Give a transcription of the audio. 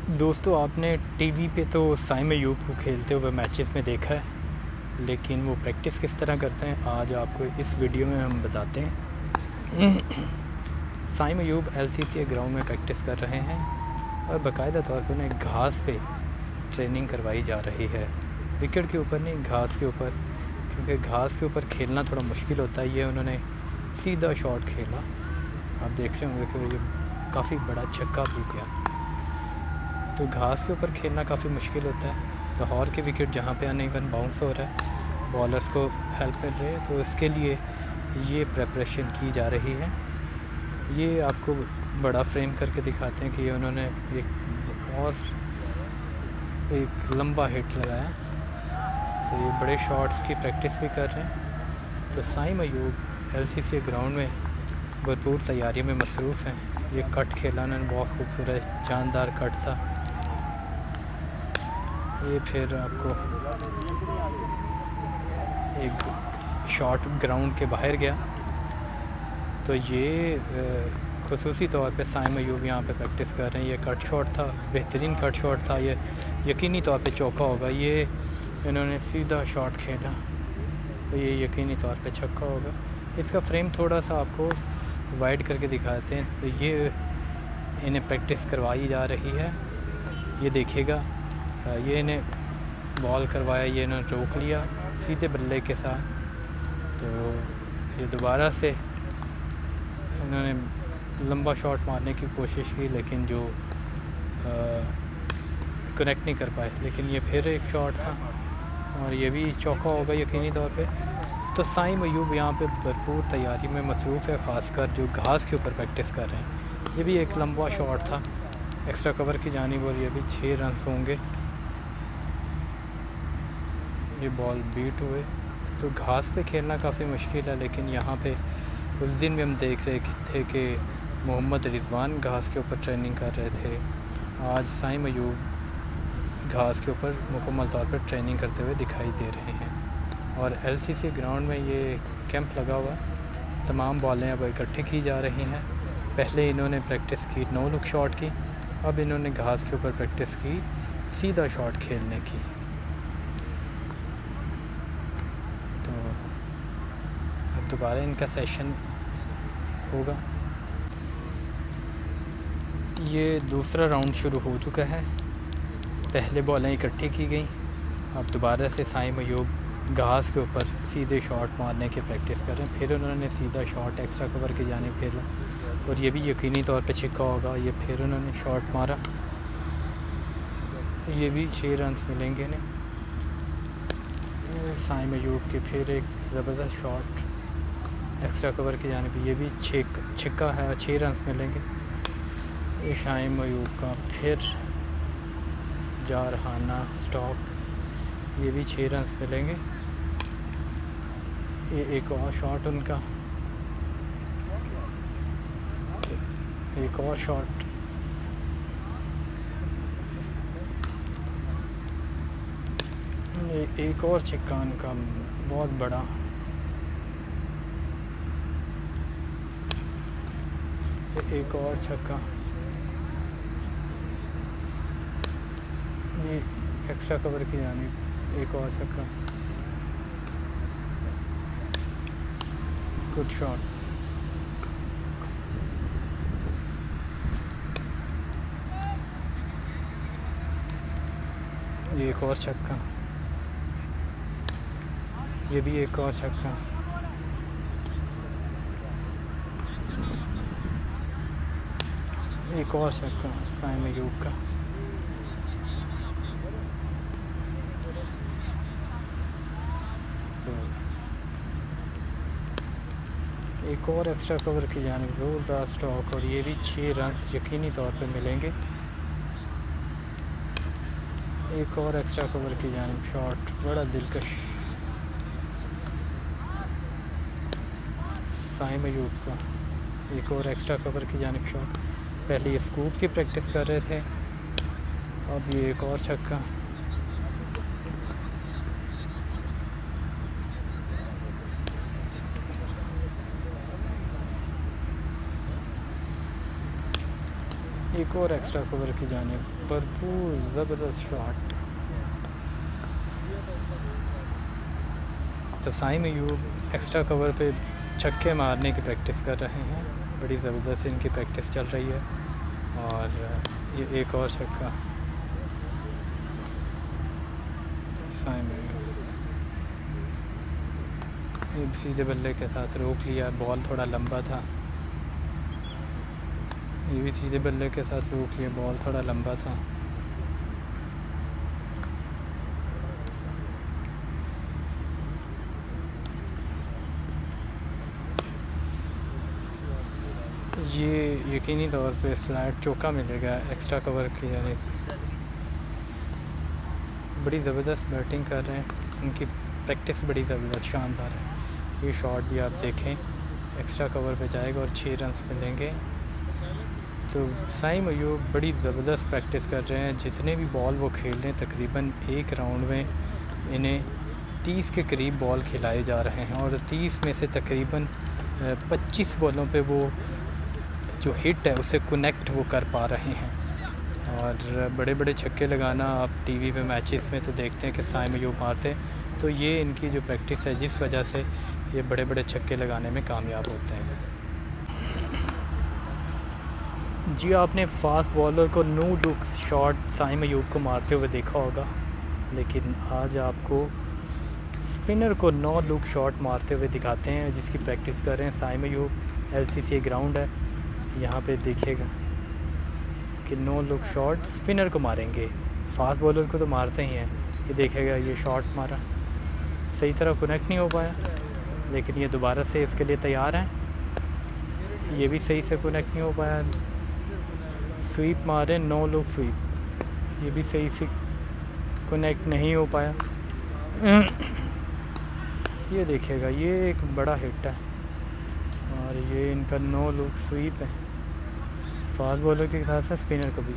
दोस्तों, आपने टीवी पे तो साइम अयूब को खेलते हुए मैचेस में देखा है, लेकिन वो प्रैक्टिस किस तरह करते हैं आज आपको इस वीडियो में हम बताते हैं। साइम अयूब एलसीसी ग्राउंड में प्रैक्टिस कर रहे हैं और बाकायदा तौर पर उन्हें घास पे ट्रेनिंग करवाई जा रही है। विकेट के ऊपर नहीं, घास के ऊपर, क्योंकि घास के ऊपर खेलना थोड़ा मुश्किल होता है। ये उन्होंने सीधा शॉट खेला, आप देख रहे होंगे कि ये काफ़ी बड़ा छक्का भी गया। तो घास के ऊपर खेलना काफ़ी मुश्किल होता है। लाहौर के विकेट जहाँ पे अनइवन बाउंस हो रहा है, बॉलर्स को हेल्प मिल रही है, तो इसके लिए ये प्रेपरेशन की जा रही है। ये आपको बड़ा फ्रेम करके दिखाते हैं कि ये उन्होंने एक लंबा हिट लगाया, तो ये बड़े शॉट्स की प्रैक्टिस भी कर रहे हैं। तो साइम अयूब एलसीसी ग्राउंड में भरपूर तैयारी में मसरूफ़ हैं। ये कट खेला उन्होंने, बहुत खूबसूरत जानदार कट था। ये फिर आपको एक शॉट ग्राउंड के बाहर गया, तो ये ख़ुसूसी तौर पे साइम अयूब यहाँ पे प्रैक्टिस कर रहे हैं। ये कट शॉट था, बेहतरीन कट शॉट था, ये यकीनी तौर पे चौका होगा। ये इन्होंने सीधा शॉट खेला, तो ये यकीनी तौर पे छक्का होगा। इसका फ्रेम थोड़ा सा आपको वाइड करके दिखाते हैं। तो ये इन्हें प्रैक्टिस करवाई जा रही है, ये देखिएगा। ये इन्हें बॉल करवाया, ये इन्होंने रोक लिया सीधे बल्ले के साथ। तो ये दोबारा से इन्होंने लंबा शॉट मारने की कोशिश की, लेकिन जो कनेक्ट नहीं कर पाए। लेकिन ये फिर एक शॉट था और ये भी चौका होगा यकीनी तौर पे। तो साइम अयूब यहाँ पे भरपूर तैयारी में मसरूफ़ है, ख़ासकर जो घास के ऊपर प्रैक्टिस कर रहे हैं। ये भी एक लंबा शॉट था एक्स्ट्रा कवर की जानिब, और ये भी 6 रन होंगे। ये बॉल बीट हुए। तो घास पे खेलना काफ़ी मुश्किल है, लेकिन यहाँ पे उस दिन भी हम देख रहे थे कि मोहम्मद रिजवान घास के ऊपर ट्रेनिंग कर रहे थे। आज साइम अयूब घास के ऊपर मुकम्मल तौर पर ट्रेनिंग करते हुए दिखाई दे रहे हैं। और एलसीसी ग्राउंड में ये कैंप लगा हुआ है, तमाम बॉलें अब इकट्ठी की जा रही हैं। पहले इन्होंने प्रैक्टिस की नो लुक शॉट की, अब इन्होंने घास के ऊपर प्रैक्टिस की सीधा शॉट खेलने की। तो अब दोबारा इनका सेशन होगा। ये दूसरा राउंड शुरू हो चुका है, पहले बॉलें इकट्ठी की गई। अब दोबारा से साइम अयूब घास के ऊपर सीधे शॉट मारने की प्रैक्टिस कर रहे हैं। फिर उन्होंने सीधा शॉट एक्स्ट्रा कवर की जानिब खेला, और ये भी यकीनी तौर पे छिक्का होगा। ये फिर उन्होंने शॉट मारा, ये भी 6 रन मिलेंगे इन्हें। साइम अयूब के फिर एक ज़बरदस्त शॉट एक्स्ट्रा कवर की जानिब, ये भी छिक्का है, 6 रन मिलेंगे। ये साइम अयूब का फिर जारहाना स्टॉक, ये भी 6 रन मिलेंगे। ये एक और शॉट उनका, एक और शॉट, एक और छिक्का उनका बहुत बड़ा। एक और छक्का, ये एक्स्ट्रा कवर की जानिब एक और छक्का, गुड शॉट। ये एक और छक्का, ये भी एक और छक्का। एक और छक्का साइम अयूब का। एक और एक्स्ट्रा कवर की जानिब ज़ोरदार स्टॉक, और ये भी 6 रन यकीनी तौर पे मिलेंगे। एक और एक्स्ट्रा कवर की जानिब शॉट, बड़ा दिलकश साइम अयूब का। एक और एक्स्ट्रा कवर की जानिब शॉट। पहले ये स्कूप की प्रैक्टिस कर रहे थे, अब ये एक और छक्का। एक और एक्स्ट्रा कवर की जाने भरपूर ज़बरदस्त शॉट। तो साइम अयूब एक्स्ट्रा कवर पे छक्के मारने की प्रैक्टिस कर रहे हैं। बड़ी ज़बरदस्त इनकी प्रैक्टिस चल रही है। और ये एक और छक्का साइम अयूब, ये सीधे बल्ले के साथ रोक लिया। बॉल थोड़ा लंबा था, ये भी सीधे बल्ले के साथ रोक लिया। बॉल थोड़ा लंबा था। ये यकीनी तौर पे फ्लैट चौका मिलेगा एक्स्ट्रा कवर की जाने से। बड़ी ज़बरदस्त बैटिंग कर रहे हैं, उनकी प्रैक्टिस बड़ी ज़बरदस्त शानदार है। ये शॉट भी आप देखें, एक्स्ट्रा कवर पे जाएगा और 6 रन्स मिलेंगे। तो साइम अयूब बड़ी ज़बरदस्त प्रैक्टिस कर रहे हैं। जितने भी बॉल वो खेल रहे हैं, तकरीबन एक राउंड में इन्हें 30 के करीब बॉल खिलाए जा रहे हैं और 30 में से तकरीबन 25 बॉलों पे वो जो हिट है उससे कनेक्ट वो कर पा रहे हैं। और बड़े बड़े छक्के लगाना आप टीवी पे मैचेस में तो देखते हैं कि साइम अयूब मारते हैं। तो ये इनकी जो प्रैक्टिस है, जिस वजह से ये बड़े बड़े छक्के लगाने में कामयाब होते हैं। जी, आपने फास्ट बॉलर को no look shot Saim Ayub को मारते हुए देखा होगा, लेकिन आज आपको स्पिनर को नो लुक शॉट मारते हुए दिखाते हैं, जिसकी प्रैक्टिस कर रहे हैं साइम अयूब। LCCA ग्राउंड है, यहाँ पे देखिएगा कि नो लुक शॉट स्पिनर को मारेंगे। फास्ट बॉलर को तो मारते ही हैं। ये देखेगा, ये शॉट मारा, सही तरह कनेक्ट नहीं हो पाया, लेकिन ये दोबारा से इसके लिए तैयार हैं। ये भी सही से कनेक्ट नहीं हो पाया। स्वीप मारे, नो लुक स्वीप, ये भी सही से कनेक्ट नहीं हो पाया। ये देखिएगा, ये एक बड़ा हिट है और ये इनका नो लुक स्वीप है। फास्ट बॉलर के साथ साथ स्पिनर को भी